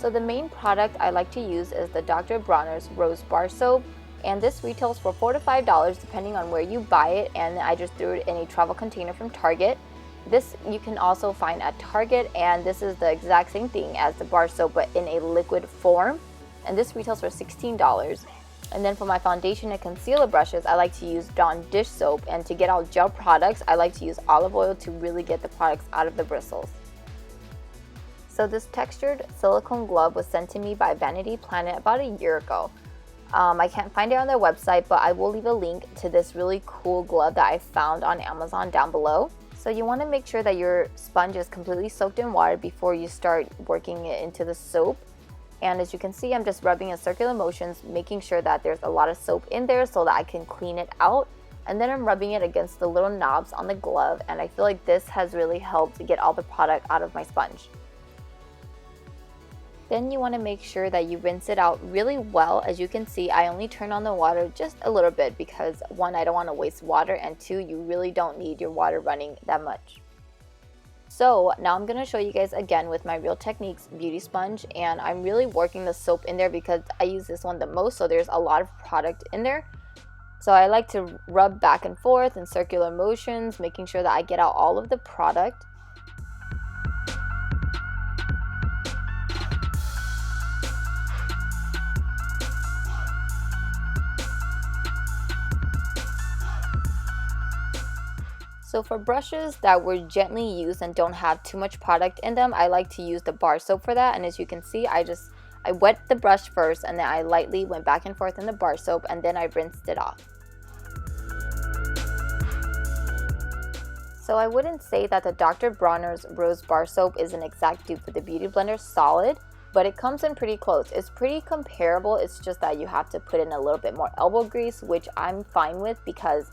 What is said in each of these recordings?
So the main product I like to use is the Dr. Bronner's Rose Bar Soap, and this retails for $4 to $5 depending on where you buy it, and I just threw it in a travel container from Target. This you can also find at Target, and this is the exact same thing as the bar soap but in a liquid form, and this retails for $16. And then for my foundation and concealer brushes, I like to use Dawn dish soap, and to get out gel products I like to use olive oil to really get the products out of the bristles. So this textured silicone glove was sent to me by Vanity Planet about a year ago. I can't find it on their website, but I will leave a link to this really cool glove that I found on Amazon down below. So you want to make sure that your sponge is completely soaked in water before you start working it into the soap. And as you can see, I'm just rubbing in circular motions, making sure that there's a lot of soap in there so that I can clean it out. And then I'm rubbing it against the little knobs on the glove, and I feel like this has really helped to get all the product out of my sponge. Then you want to make sure that you rinse it out really well. As you can see, I only turn on the water just a little bit because 1, I don't want to waste water, and 2, you really don't need your water running that much. So now I'm going to show you guys again with my Real Techniques beauty sponge, and I'm really working the soap in there because I use this one the most, so there's a lot of product in there. So I like to rub back and forth in circular motions, making sure that I get out all of the product. So for brushes that were gently used and don't have too much product in them, I like to use the bar soap for that. And as you can see, I wet the brush first, and then I lightly went back and forth in the bar soap, and then I rinsed it off. So I wouldn't say that the Dr. Bronner's Rose Bar Soap is an exact dupe for the Beauty Blender Solid, but it comes in pretty close. It's pretty comparable. It's just that you have to put in a little bit more elbow grease, which I'm fine with because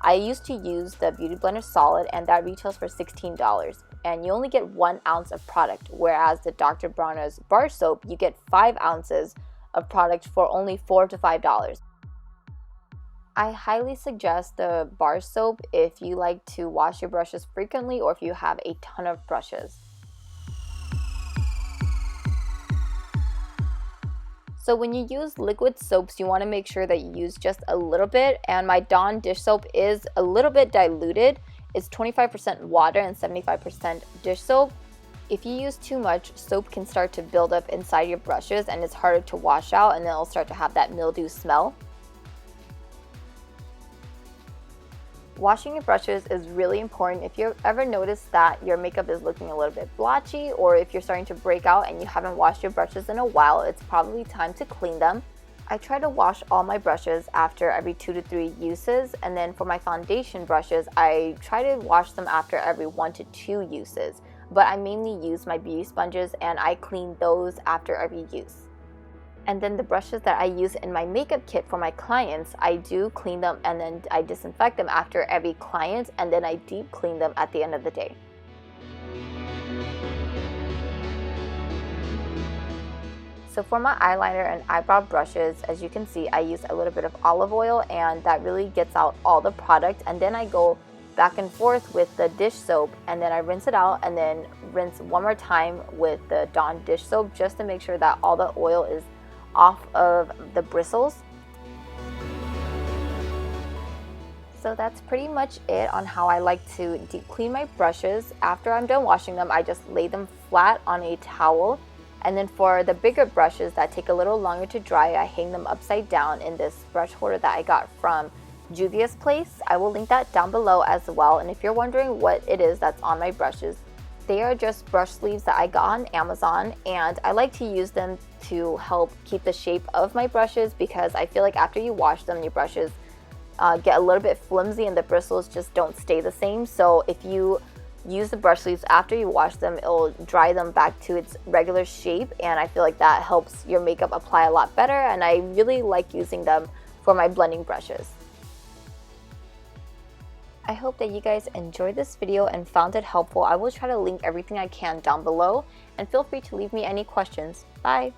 I used to use the Beauty Blender Solid, and that retails for $16, and you only get 1 ounce of product, whereas the Dr. Bronner's Bar Soap, you get 5 ounces of product for only $4 to $5. I highly suggest the bar soap if you like to wash your brushes frequently or if you have a ton of brushes. So when you use liquid soaps, you want to make sure that you use just a little bit, and my Dawn dish soap is a little bit diluted. It's 25% water and 75% dish soap. If you use too much, soap can start to build up inside your brushes and it's harder to wash out, and then it'll start to have that mildew smell. Washing your brushes is really important. If you ever notice that your makeup is looking a little bit blotchy, or if you're starting to break out and you haven't washed your brushes in a while, it's probably time to clean them. I try to wash all my brushes after every 2 to 3 uses, and then for my foundation brushes, I try to wash them after every 1 to 2 uses. But I mainly use my beauty sponges, and I clean those after every use. And then the brushes that I use in my makeup kit for my clients, I do clean them and then I disinfect them after every client, and then I deep clean them at the end of the day. So for my eyeliner and eyebrow brushes, as you can see, I use a little bit of olive oil, and that really gets out all the product, and then I go back and forth with the dish soap, and then I rinse it out and then rinse one more time with the Dawn dish soap just to make sure that all the oil is off of the bristles. So that's pretty much it on how I like to deep clean my brushes. After I'm done washing them, I just lay them flat on a towel, and then for the bigger brushes that take a little longer to dry, I hang them upside down in this brush holder that I got from Juvia's Place. I will link that down below as well. And if you're wondering what it is that's on my brushes, they are just brush sleeves that I got on Amazon, and I like to use them to help keep the shape of my brushes because I feel like after you wash them, your brushes get a little bit flimsy and the bristles just don't stay the same. So if you use the brush sleeves after you wash them, it'll dry them back to its regular shape, and I feel like that helps your makeup apply a lot better, and I really like using them for my blending brushes. I hope that you guys enjoyed this video and found it helpful. I will try to link everything I can down below, and feel free to leave me any questions. Bye!